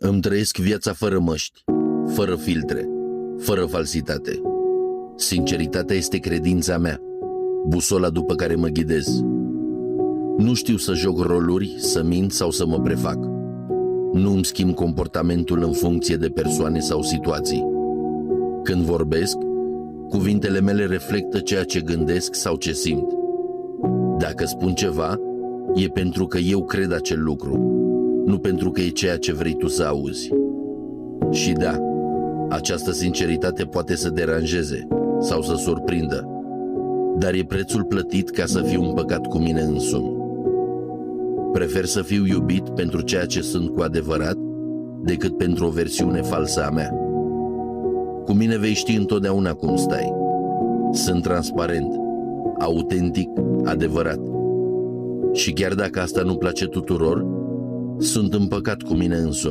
Îmi trăiesc viața fără măști, fără filtre, fără falsitate. Sinceritatea este credința mea, busola după care mă ghidez. Nu știu să joc roluri, să mint sau să mă prefac. Nu îmi schimb comportamentul în funcție de persoane sau situații. Când vorbesc, cuvintele mele reflectă ceea ce gândesc sau ce simt. Dacă spun ceva, e pentru că eu cred acel lucru, nu pentru că e ceea ce vrei tu să auzi. Și da, această sinceritate poate să deranjeze sau să surprindă, dar e prețul plătit ca să fiu împăcat cu mine însumi. Prefer să fiu iubit pentru ceea ce sunt cu adevărat decât pentru o versiune falsă a mea. Cu mine vei ști întotdeauna cum stai. Sunt transparent, autentic, adevărat. Și chiar dacă asta nu place tuturor, sunt împăcat cu mine însumi.